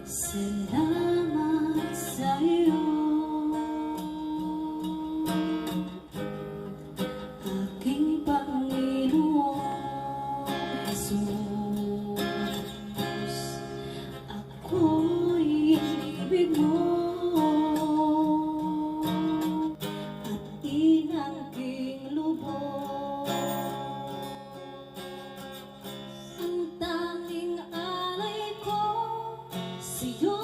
Salamat sa iyo, aking Panginoong Jesus. Ako'y inibig mo at inangking lubos. Ang tanging alay ko sa'yo,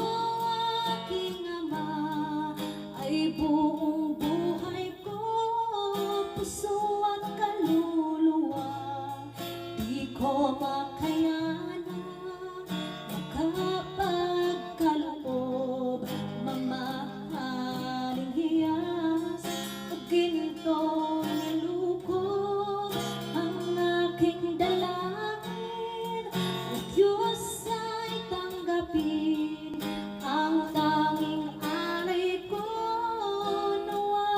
aking Ama, ay buong buhay ko, puso at kaluluwa. Di ko makayanan makapagkaloob, mamahaling hiyas o gintong nilukob. Ang aking dalangin, o Diyos, ay tanggapin. Ang tanging alay ko, nawa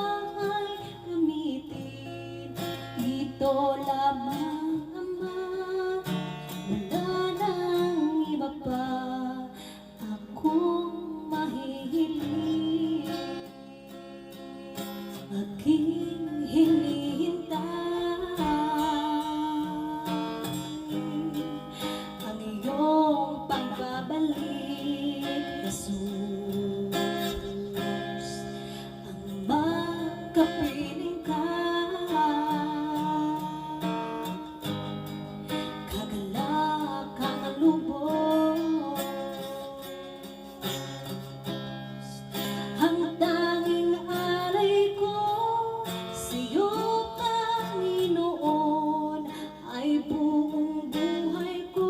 ay gamitin. Ito lamang, Ama, wala nang iba pa akong mahihiling. Aking hinihintay ang iyong pagbabalik, Jesus. Ang magkapiling ka, kagalak ang lubos. Ang tanging alay ko sa'yo, Panginoon, ay buong buhay ko,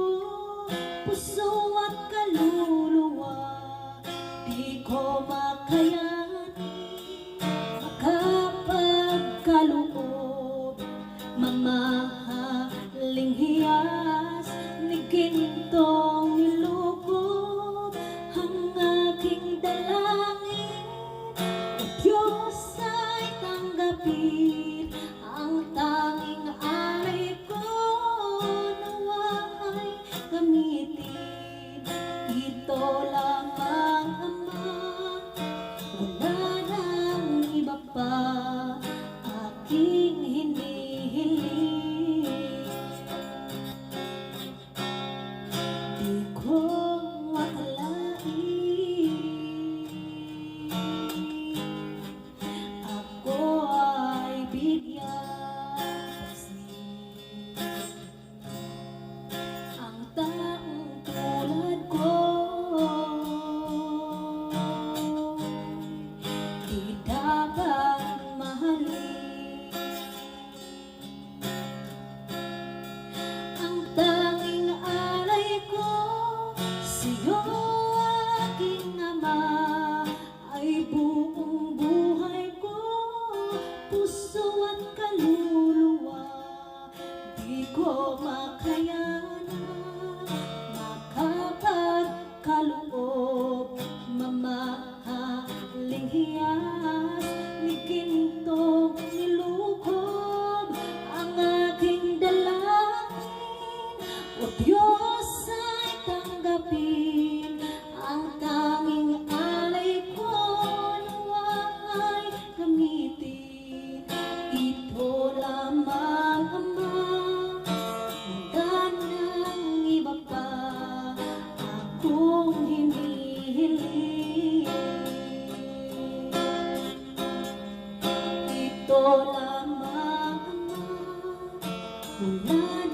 puso at kaluluwa. Di ko makayanin makapagkaloob, mamahaling hiyas ni gintong nilukob. Ang aking dalangin, o Diyos, ay tanggapin. Ang tanging alay ko, nawa ay gamitin. Ito lamang, Ama, wala nang iba pa aking hinihiling. Di ko akalain ako ay bigyan pansin. Ang taong tulad ko, di dapat mahalin. Ang tanging alay ko sa'yo, aking Ama, ay buong buhay ko, puso at kaluluwa. Di ko makayanan makapagkaloob, mamahaling hiyas ni gintong nilukob. Ang aking dalangin, o Diyos, ay tanggapin. Ang tanging alay ko, nawa ay gamitin. Ito lamang, Ama, wala nang iba pa akong hinihiling. Ito lamang, Ama, wala